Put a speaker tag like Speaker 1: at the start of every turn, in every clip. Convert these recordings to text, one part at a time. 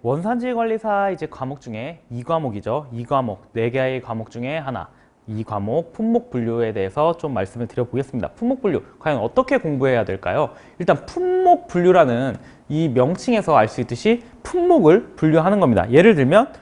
Speaker 1: 원산지 관리사 이제 과목 중에 2과목이죠. 2과목, 4개의 과목 중에 하나. 이 과목 품목 분류에 대해서 좀 말씀을 드려보겠습니다. 품목 분류, 과연 어떻게 공부해야 될까요? 일단 품목 분류라는 이 명칭에서 알 수 있듯이 품목을 분류하는 겁니다. 예를 들면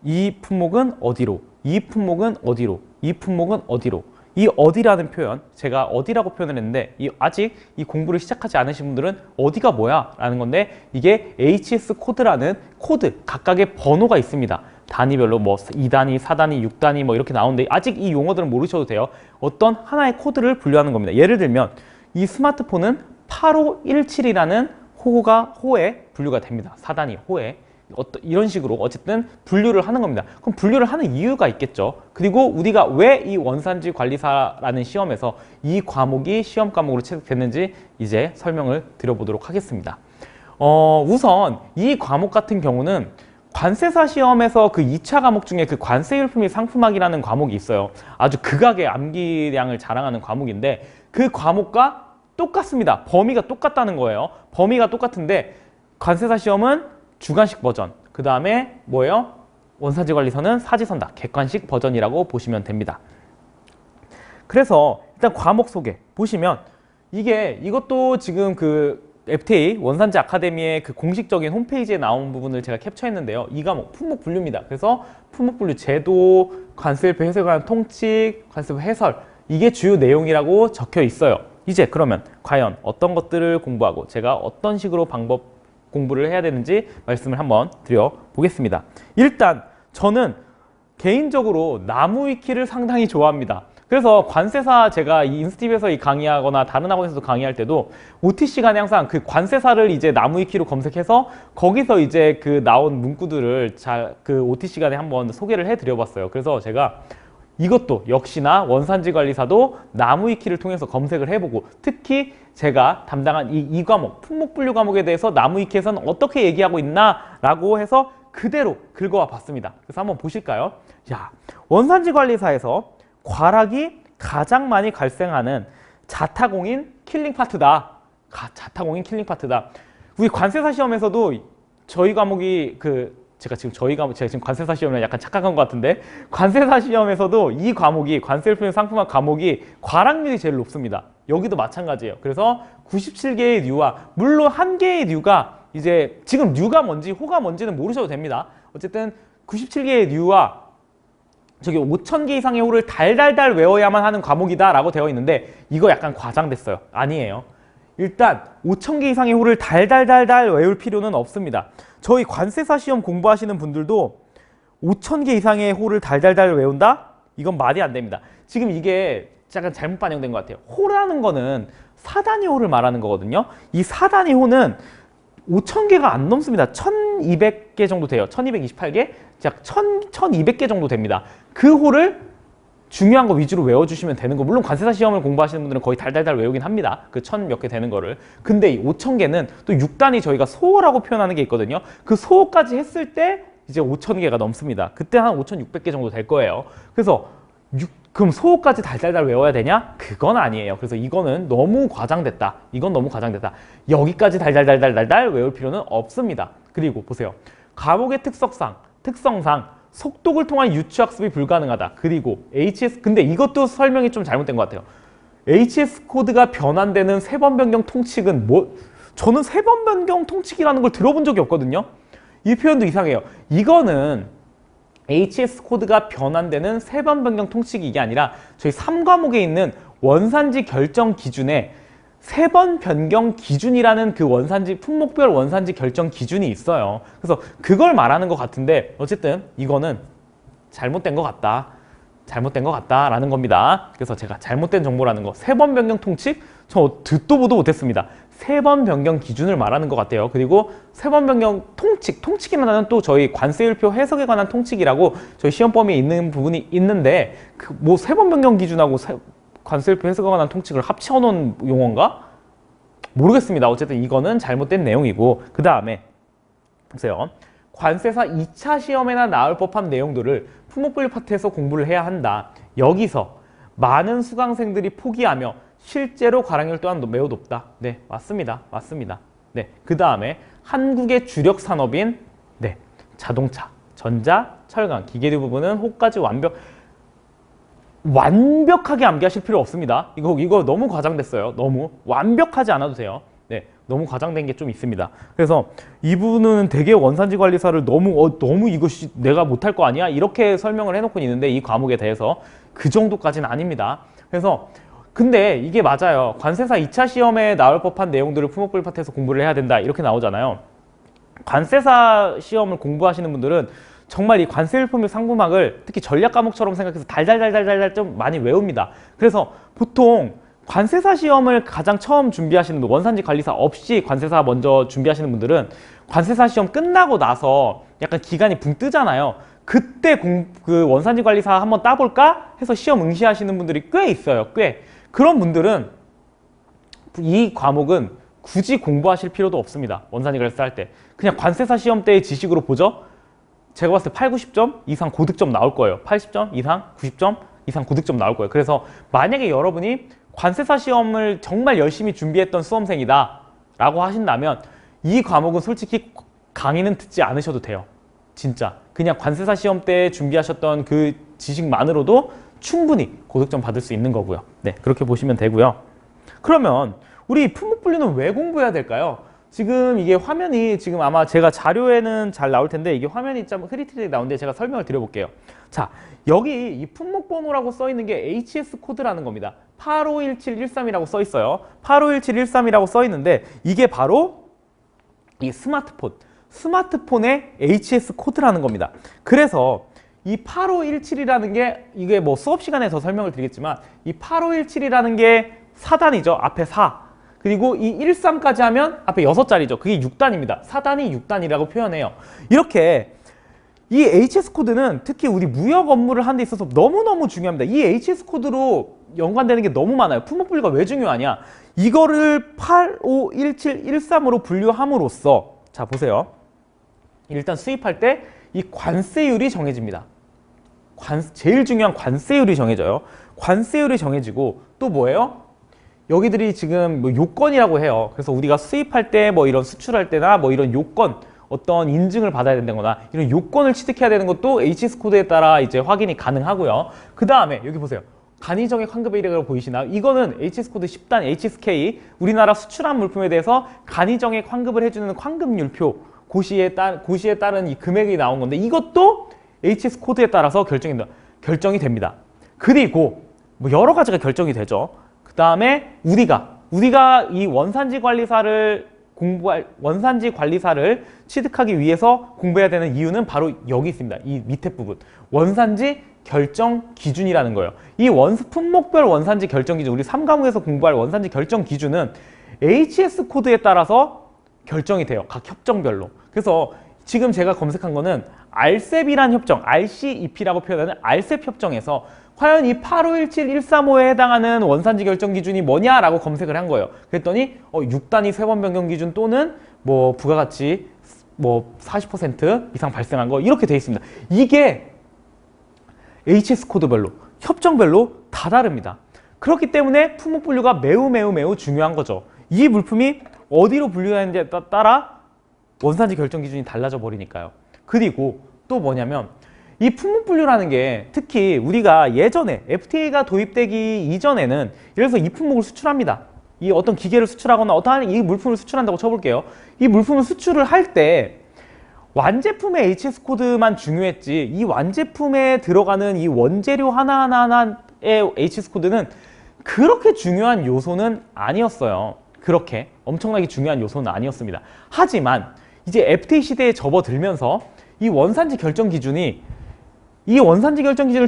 Speaker 1: 이 품목은 어디로, 이 품목은 어디로, 이 품목은 어디로. 이 어디라는 표현, 제가 어디라고 표현을 했는데 아직 이 공부를 시작하지 않으신 분들은 어디가 뭐야? 라는 건데 이게 HS 코드라는 코드, 각각의 번호가 있습니다. 단위별로 뭐 2단위, 4단위, 6단위 뭐 이렇게 나오는데 아직 이 용어들은 모르셔도 돼요. 어떤 하나의 코드를 분류하는 겁니다. 예를 들면 이 스마트폰은 8517이라는 호에 분류가 됩니다. 4단위 호에. 이런 식으로 어쨌든 분류를 하는 겁니다. 그럼 분류를 하는 이유가 있겠죠. 그리고 우리가 왜 이 원산지 관리사라는 시험에서 이 과목이 시험 과목으로 채택됐는지 이제 설명을 드려보도록 하겠습니다. 우선 이 과목 같은 경우는 관세사 시험에서 그 2차 과목 중에 그 관세율표 및 상품학이라는 과목이 있어요. 아주 극악의 암기량을 자랑하는 과목인데 그 과목과 똑같습니다. 범위가 똑같다는 거예요. 범위가 똑같은데 관세사 시험은 주관식 버전, 그 다음에 뭐예요? 원산지 관리서는 사지선다, 객관식 버전이라고 보시면 됩니다. 그래서 일단 과목 소개 보시면 이것도 지금 그 FTA 원산지 아카데미의 그 공식적인 홈페이지에 나온 부분을 제가 캡처했는데요. 이 과목 품목 분류입니다. 그래서 품목 분류 제도, 관세율표 해석에 관한 통칙, 관세율표 해설 이게 주요 내용이라고 적혀 있어요. 이제 그러면 과연 어떤 것들을 공부하고 제가 어떤 식으로 공부를 해야 되는지 말씀을 한번 드려보겠습니다. 일단 저는 개인적으로 나무위키를 상당히 좋아합니다. 그래서 관세사 제가 이 인스티브에서 강의하거나 다른 학원에서도 강의할 때도 OT 시간에 항상 그 관세사를 이제 나무위키로 검색해서 거기서 이제 그 나온 문구들을 그 OT 시간에 한번 소개를 해드려봤어요. 그래서 제가 이것도 역시나 원산지 관리사도 나무위키를 통해서 검색을 해보고 특히 제가 담당한 이 과목, 품목 분류 과목에 대해서 나무위키에서는 어떻게 얘기하고 있나 라고 해서 그대로 긁어와 봤습니다. 그래서 한번 보실까요? 자, 원산지 관리사에서 과락이 가장 많이 발생하는 자타공인 킬링 파트다. 자타공인 킬링 파트다. 우리 관세사 시험에서도 저희 과목이 제가 지금 관세사 시험에 약간 착각한 것 같은데 관세사 시험에서도 이 과목이 관세율표 상품학 과목이 과락률이 제일 높습니다. 여기도 마찬가지예요. 그래서 97개의 류와 물론 한 개의 류가 이제 지금 류가 뭔지 호가 뭔지는 모르셔도 됩니다. 어쨌든 97개의 류와 저기 5,000개 이상의 호를 달달달 외워야만 하는 과목이다 라고 되어 있는데 이거 약간 과장됐어요. 아니에요. 일단 5,000개 이상의 호를 달달달달 외울 필요는 없습니다. 저희 관세사 시험 공부하시는 분들도 5,000개 이상의 호를 달달달 외운다? 이건 말이 안 됩니다. 지금 이게 약간 잘못 반영된 것 같아요. 호라는 거는 4단위 호를 말하는 거거든요. 이 4단위 호는 5,000개가 안 넘습니다. 1,200개 정도 돼요. 1,228개? 약 1,200개 정도 됩니다. 그 호를 중요한 거 위주로 외워주시면 되는 거. 물론 관세사 시험을 공부하시는 분들은 거의 달달달 외우긴 합니다. 그 1,000몇 개 되는 거를. 근데 이 5,000개는 또 6단위 저희가 소호라고 표현하는 게 있거든요. 그 소호까지 했을 때 이제 5,000개가 넘습니다. 그때 한 5,600개 정도 될 거예요. 그래서 그럼 소호까지 달달달 외워야 되냐? 그건 아니에요. 그래서 이거는 너무 과장됐다. 이건 너무 과장됐다. 여기까지 달달달달달 외울 필요는 없습니다. 그리고 보세요. 과목의 특성상 속독을 통한 유추학습이 불가능하다. 그리고 HS, 근데 이것도 설명이 좀 잘못된 것 같아요. HS 코드가 변환되는 세번 변경 통칙은 저는 세번 변경 통칙이라는 걸 들어본 적이 없거든요. 이 표현도 이상해요. 이거는 HS 코드가 변환되는 세번 변경 통칙이 이게 아니라 저희 3과목에 있는 원산지 결정 기준에 세번 변경 기준이라는 그 원산지 품목별 원산지 결정 기준이 있어요. 그래서 그걸 말하는 것 같은데 어쨌든 이거는 잘못된 것 같다라는 겁니다. 그래서 제가 잘못된 정보라는 거, 세번 변경 통칙 저 듣도 보도 못했습니다. 세번 변경 기준을 말하는 것 같아요. 그리고 세번 변경 통칙이라는 또 저희 관세율표 해석에 관한 통칙이라고 저희 시험 범위에 있는 부분이 있는데 뭐 세번 변경 기준하고 관세율표 해석에 관한 통칙을 합쳐놓은 용어인가? 모르겠습니다. 어쨌든 이거는 잘못된 내용이고 그 다음에 보세요. 관세사 2차 시험에나 나올 법한 내용들을 품목분류 파트에서 공부를 해야 한다. 여기서 많은 수강생들이 포기하며 실제로 과락률 또한 매우 높다. 네, 맞습니다. 네, 그 다음에 한국의 주력 산업인 자동차, 전자, 철강, 기계류 부분은 호까지 완벽하게 암기하실 필요 없습니다. 이거 너무 과장됐어요. 너무 완벽하지 않아도 돼요. 네, 너무 과장된 게 좀 있습니다. 그래서 이분은 되게 원산지 관리사를 너무 이것이 내가 못할 거 아니야? 이렇게 설명을 해놓고 있는데 이 과목에 대해서 그 정도까지는 아닙니다. 그래서 근데 이게 맞아요. 관세사 2차 시험에 나올 법한 내용들을 품목분류 파트에서 공부를 해야 된다. 이렇게 나오잖아요. 관세사 시험을 공부하시는 분들은 정말 이 관세율법률 상부막을 특히 전략 과목처럼 생각해서 달달달달달 좀 많이 외웁니다. 그래서 보통 관세사 시험을 가장 처음 준비하시는 분, 원산지 관리사 없이 관세사 먼저 준비하시는 분들은 관세사 시험 끝나고 나서 약간 기간이 붕 뜨잖아요. 그때 그 원산지 관리사 한번 따볼까 해서 시험 응시하시는 분들이 꽤 있어요. 꽤. 그런 분들은 이 과목은 굳이 공부하실 필요도 없습니다. 원산지 관리사 할 때. 그냥 관세사 시험 때의 지식으로 보죠. 제가 봤을 때 8, 90점 이상 고득점 나올 거예요. 80점 이상, 90점 이상 고득점 나올 거예요. 그래서 만약에 여러분이 관세사 시험을 정말 열심히 준비했던 수험생이다 라고 하신다면 이 과목은 솔직히 강의는 듣지 않으셔도 돼요. 진짜 그냥 관세사 시험 때 준비하셨던 그 지식만으로도 충분히 고득점 받을 수 있는 거고요. 네, 그렇게 보시면 되고요. 그러면 우리 품목분류는 왜 공부해야 될까요? 지금 이게 화면이 지금 아마 제가 자료에는 잘 나올 텐데 이게 화면이 좀 흐릿하게 나오는데 제가 설명을 드려볼게요. 자, 여기 이 품목번호라고 써 있는 게 HS 코드라는 겁니다. 851713이라고 써 있어요. 851713이라고 써 있는데 이게 바로 이 스마트폰의 HS 코드라는 겁니다. 그래서 이 8517이라는 게 이게 뭐 수업 시간에 더 설명을 드리겠지만 이 8517이라는 게 4단이죠. 앞에 4. 그리고 이 13까지 하면 앞에 6자리죠. 그게 6단입니다. 4단이 6단이라고 표현해요. 이렇게 이 HS 코드는 특히 우리 무역 업무를 하는 데 있어서 너무너무 중요합니다. 이 HS 코드로 연관되는 게 너무 많아요. 품목분류가 왜 중요하냐? 이거를 851713으로 분류함으로써 자 보세요. 일단 수입할 때 이 관세율이 정해집니다. 제일 중요한 관세율이 정해져요. 관세율이 정해지고 또 뭐예요? 여기들이 지금 뭐 요건이라고 해요. 그래서 우리가 수입할 때 뭐 이런 수출할 때나 뭐 이런 요건 어떤 인증을 받아야 된다거나 이런 요건을 취득해야 되는 것도 HS 코드에 따라 이제 확인이 가능하고요. 그 다음에 여기 보세요. 간이정액 환급일이라고 보이시나요? 이거는 HS 코드 10단 HSK 우리나라 수출한 물품에 대해서 간이정액 환급을 해주는 환급률표 고시에 따른 이 금액이 나온 건데 이것도 HS 코드에 따라서 결정이 됩니다. 그리고 뭐 여러 가지가 결정이 되죠. 그 다음에 우리가 이 원산지 관리사를 취득하기 위해서 공부해야 되는 이유는 바로 여기 있습니다. 이 밑에 부분. 원산지 결정 기준이라는 거예요. 이 품목별 원산지 결정 기준, 우리 3과목에서 공부할 원산지 결정 기준은 HS 코드에 따라서 결정이 돼요. 각 협정별로. 그래서 지금 제가 검색한 거는 RCEP이란 협정, RCEP라고 표현하는 RCEP 협정에서 과연 이 8517-135에 해당하는 원산지 결정 기준이 뭐냐라고 검색을 한 거예요. 그랬더니 6단위 세번 변경 기준 또는 뭐 부가가치 뭐 40% 이상 발생한 거 이렇게 돼 있습니다. 이게 HS 코드별로, 협정별로 다 다릅니다. 그렇기 때문에 품목분류가 매우 중요한 거죠. 이 물품이 어디로 분류되는지에 따라 원산지 결정 기준이 달라져 버리니까요. 그리고 또 뭐냐면 이 품목분류라는 게 특히 우리가 예전에 FTA가 도입되기 이전에는 예를 들어서 이 품목을 수출합니다. 이 어떤 기계를 수출하거나 어떠한 이 물품을 수출한다고 쳐볼게요. 이 물품을 수출을 할 때 완제품의 HS 코드만 중요했지 이 완제품에 들어가는 이 원재료 하나하나의 HS 코드는 그렇게 중요한 요소는 아니었어요. 그렇게 엄청나게 중요한 요소는 아니었습니다. 하지만 이제 FTA 시대에 접어들면서 이 원산지 결정 기준을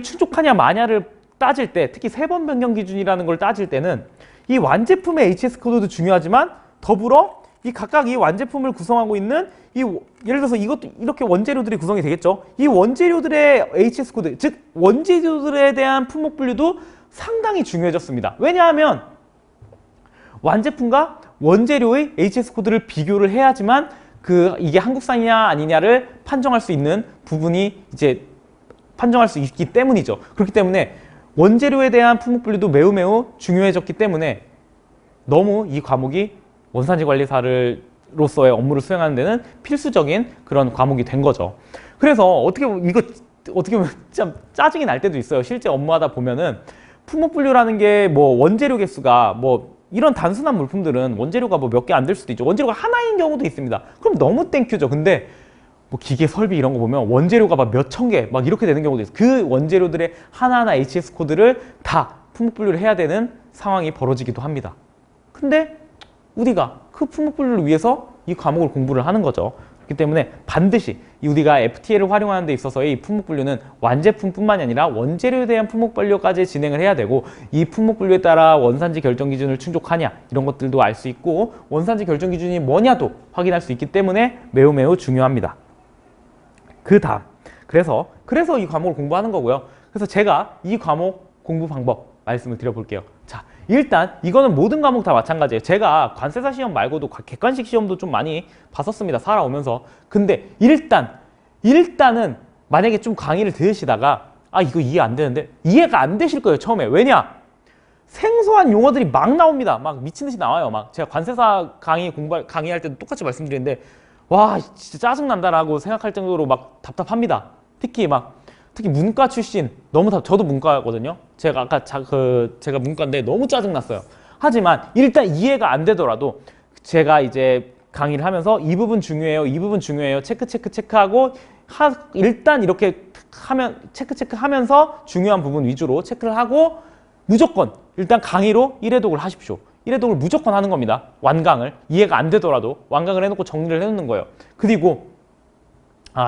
Speaker 1: 충족하냐 마냐를 따질 때 특히 세번 변경 기준이라는 걸 따질 때는 이 완제품의 HS 코드도 중요하지만 더불어 이 각각 이 완제품을 구성하고 있는 예를 들어서 이것도 이렇게 원재료들이 구성이 되겠죠. 이 원재료들의 HS 코드, 즉 원재료들에 대한 품목 분류도 상당히 중요해졌습니다. 왜냐하면 완제품과 원재료의 HS 코드를 비교를 해야지만 이게 한국산이냐 아니냐를 판정할 수 있는 부분이 이제 판정할 수 있기 때문이죠. 그렇기 때문에 원재료에 대한 품목 분류도 매우 중요해졌기 때문에 너무 이 과목이 원산지 관리사를 교사로서의 업무를 수행하는 데는 필수적인 그런 과목이 된 거죠. 그래서 어떻게 보면 이거 어떻게 보면 참 짜증이 날 때도 있어요. 실제 업무하다 보면은 품목분류라는 게 뭐 원재료 개수가 뭐 이런 단순한 물품들은 원재료가 뭐 몇 개 안 될 수도 있죠. 원재료가 하나인 경우도 있습니다. 그럼 너무 땡큐죠. 근데 뭐 기계 설비 이런 거 보면 원재료가 막 몇천 개 막 이렇게 되는 경우도 있어요. 그 원재료들의 하나하나 HS 코드를 다 품목분류를 해야 되는 상황이 벌어지기도 합니다. 근데 우리가 그 품목분류를 위해서 이 과목을 공부를 하는 거죠. 그렇기 때문에 반드시 우리가 FTL을 활용하는 데 있어서의 이 품목분류는 완제품뿐만이 아니라 원재료에 대한 품목분류까지 진행을 해야 되고, 이 품목분류에 따라 원산지 결정 기준을 충족하냐 이런 것들도 알 수 있고, 원산지 결정 기준이 뭐냐도 확인할 수 있기 때문에 매우 매우 중요합니다. 그 다음, 그래서 이 과목을 공부하는 거고요. 그래서 제가 이 과목 공부 방법 말씀을 드려볼게요. 자, 일단 이거는 모든 과목 다 마찬가지예요. 제가 관세사 시험 말고도 객관식 시험도 좀 많이 봤었습니다. 살아오면서. 근데 일단은 만약에 좀 강의를 들으시다가 아 이거 이해 안 되는데, 이해가 안 되실 거예요. 처음에. 왜냐? 생소한 용어들이 막 나옵니다. 막 미친 듯이 나와요. 막 제가 관세사 강의할 때도 똑같이 말씀드리는데 와 진짜 짜증난다라고 생각할 정도로 막 답답합니다. 특히 문과 출신, 저도 문과거든요. 제가 아까 제가 문과인데 너무 짜증났어요. 하지만 일단 이해가 안 되더라도 제가 이제 강의를 하면서 이 부분 중요해요, 이 부분 중요해요, 체크하고 일단 이렇게 하면 체크하면서 중요한 부분 위주로 체크를 하고 무조건 일단 강의로 1회독을 하십시오. 1회독을 무조건 하는 겁니다. 완강을. 이해가 안 되더라도 완강을 해놓고 정리를 해놓는 거예요. 그리고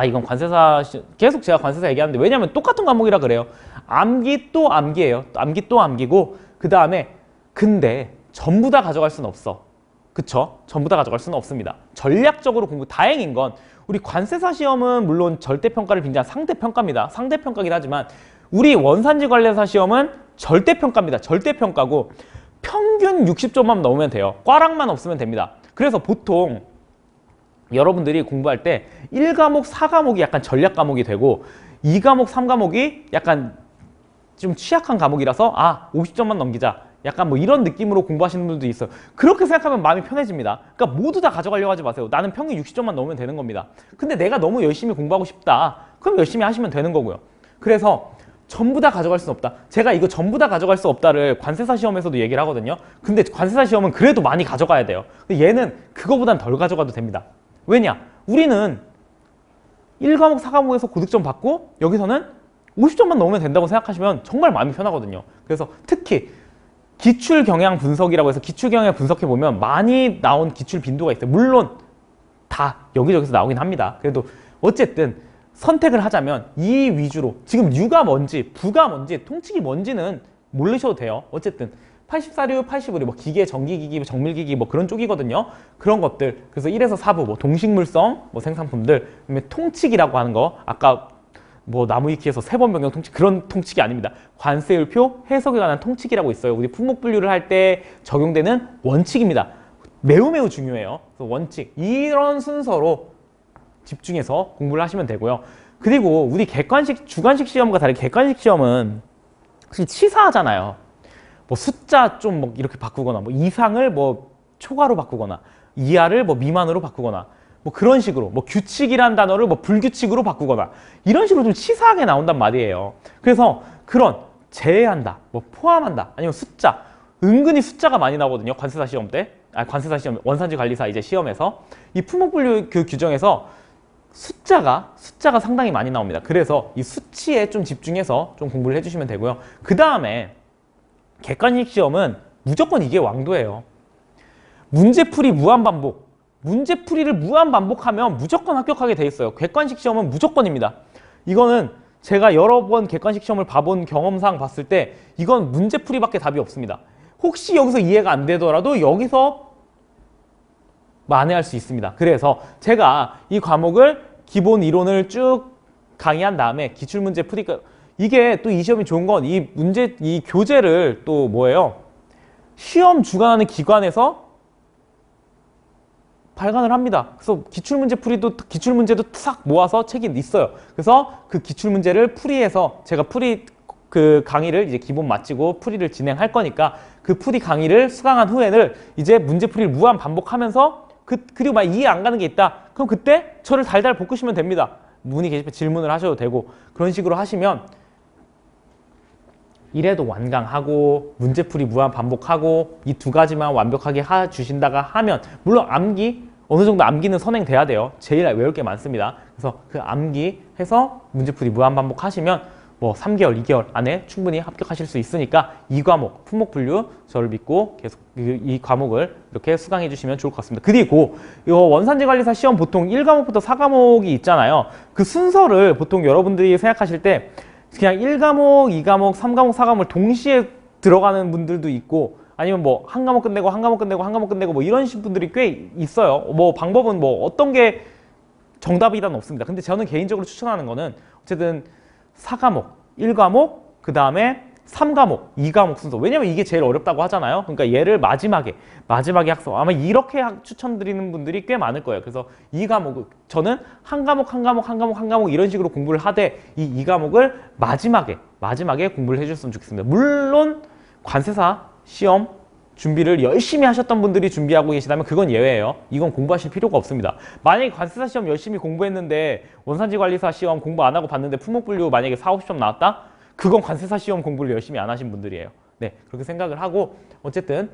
Speaker 1: 이건 관세사, 계속 제가 관세사 얘기하는데 왜냐면 똑같은 과목이라 그래요. 암기 또 암기예요. 암기 또 암기고, 그 다음에 근데 전부 다 가져갈 수는 없어. 그쵸? 전부 다 가져갈 수는 없습니다. 전략적으로 공부, 다행인 건 우리 관세사 시험은 물론 절대평가를 빙자한 상대평가입니다. 상대평가긴 하지만 우리 원산지 관례사 시험은 절대평가입니다. 절대평가고 평균 60점만 넘으면 돼요. 꽈락만 없으면 됩니다. 그래서 보통 여러분들이 공부할 때 1과목, 4과목이 약간 전략 과목이 되고 2과목, 3과목이 약간 좀 취약한 과목이라서 50점만 넘기자. 약간 뭐 이런 느낌으로 공부하시는 분들도 있어요. 그렇게 생각하면 마음이 편해집니다. 그러니까 모두 다 가져가려고 하지 마세요. 나는 평균 60점만 넘으면 되는 겁니다. 근데 내가 너무 열심히 공부하고 싶다. 그럼 열심히 하시면 되는 거고요. 그래서 전부 다 가져갈 수는 없다. 제가 이거 전부 다 가져갈 수 없다를 관세사 시험에서도 얘기를 하거든요. 근데 관세사 시험은 그래도 많이 가져가야 돼요. 근데 얘는 그거보단 덜 가져가도 됩니다. 왜냐? 우리는 1과목, 4과목에서 고득점 받고 여기서는 50점만 넣으면 된다고 생각하시면 정말 마음이 편하거든요. 그래서 특히 기출 경향 분석이라고 해서 기출 경향 분석해보면 많이 나온 기출 빈도가 있어요. 물론 다 여기저기서 나오긴 합니다. 그래도 어쨌든 선택을 하자면 이 위주로, 지금 유가 뭔지 부가 뭔지 통칙이 뭔지는 모르셔도 돼요. 어쨌든 84류, 85류, 뭐 기계, 전기기기, 정밀기기 뭐 그런 쪽이거든요. 그런 것들. 그래서 1에서 4부, 뭐 동식물성, 뭐 생산품들, 그다음에 통칙이라고 하는 거, 아까 뭐 나무위키에서 3번 변경 통칙, 그런 통칙이 아닙니다. 관세율표 해석에 관한 통칙이라고 있어요. 우리 품목분류를 할 때 적용되는 원칙입니다. 매우 매우 중요해요. 그래서 원칙, 이런 순서로 집중해서 공부를 하시면 되고요. 그리고 우리 객관식, 주관식 시험과 다르게 객관식 시험은 사실 치사하잖아요. 뭐 숫자 좀 뭐 이렇게 바꾸거나, 뭐 이상을 뭐 초과로 바꾸거나, 이하를 뭐 미만으로 바꾸거나, 뭐 그런 식으로, 뭐 규칙이란 단어를 뭐 불규칙으로 바꾸거나, 이런 식으로 좀 치사하게 나온단 말이에요. 그래서 그런 제외한다, 뭐 포함한다, 아니면 숫자, 은근히 숫자가 많이 나오거든요. 관세사 시험 때, 관세사 시험, 원산지 관리사 이제 시험에서 이 품목분류 그 규정에서 숫자가 상당히 많이 나옵니다. 그래서 이 수치에 좀 집중해서 좀 공부를 해주시면 되고요. 그 다음에 객관식 시험은 무조건 이게 왕도예요. 문제풀이 무한반복. 문제풀이를 무한반복하면 무조건 합격하게 돼 있어요. 객관식 시험은 무조건입니다. 이거는 제가 여러 번 객관식 시험을 봐본 경험상 봤을 때 이건 문제풀이밖에 답이 없습니다. 혹시 여기서 이해가 안 되더라도 여기서 만회할 수 있습니다. 그래서 제가 이 과목을 기본 이론을 쭉 강의한 다음에 기출문제 풀이가, 이게 또 이 시험이 좋은 건 이 교재를 또 뭐예요? 시험 주관하는 기관에서 발간을 합니다. 그래서 기출문제도 싹 모아서 책이 있어요. 그래서 그 기출문제를 풀이해서 제가 그 강의를 이제 기본 마치고 풀이를 진행할 거니까 그 풀이 강의를 수강한 후에는 이제 문제풀이를 무한 반복하면서 그리고 만약 이해 안 가는 게 있다. 그럼 그때 저를 달달 볶으시면 됩니다. 문의 게시판 질문을 하셔도 되고 그런 식으로 하시면 이래도 완강하고 문제풀이 무한 반복하고 이 두 가지만 완벽하게 주신다가 하면 물론 암기 어느 정도 암기는 선행돼야 돼요. 제일 외울 게 많습니다. 그래서 그 암기 해서 문제풀이 무한 반복하시면 뭐 3개월, 2개월 안에 충분히 합격하실 수 있으니까 이 과목, 품목분류 저를 믿고 계속 이 과목을 이렇게 수강해 주시면 좋을 것 같습니다. 그리고 이 원산지관리사 시험 보통 1과목부터 4과목이 있잖아요. 그 순서를 보통 여러분들이 생각하실 때 그냥 1과목, 2과목, 3과목, 4과목을 동시에 들어가는 분들도 있고 아니면 뭐 한 과목 끝내고 한 과목 끝내고 한 과목 끝내고 뭐 이런 분들이 꽤 있어요. 뭐 방법은 뭐 어떤 게 정답이란 없습니다. 근데 저는 개인적으로 추천하는 거는 어쨌든 4과목, 1과목, 그 다음에 3과목, 2과목 순서. 왜냐면 이게 제일 어렵다고 하잖아요. 그러니까 얘를 마지막에 학습. 아마 이렇게 추천드리는 분들이 꽤 많을 거예요. 그래서 2과목, 저는 한 과목 이런 식으로 공부를 하되 이 2과목을 마지막에 공부를 해줬으면 좋겠습니다. 물론 관세사 시험 준비를 열심히 하셨던 분들이 준비하고 계시다면 그건 예외예요. 이건 공부하실 필요가 없습니다. 만약에 관세사 시험 열심히 공부했는데 원산지관리사 시험 공부 안 하고 봤는데 품목분류 만약에 4, 50점 나왔다? 그건 관세사 시험 공부를 열심히 안 하신 분들이에요. 네, 그렇게 생각을 하고 어쨌든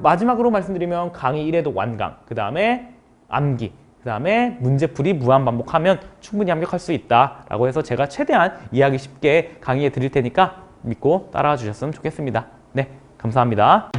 Speaker 1: 마지막으로 말씀드리면 강의 1회도 완강, 그 다음에 암기, 그 다음에 문제풀이 무한 반복하면 충분히 합격할 수 있다라고 해서 제가 최대한 이해하기 쉽게 강의해 드릴 테니까 믿고 따라와 주셨으면 좋겠습니다. 네, 감사합니다.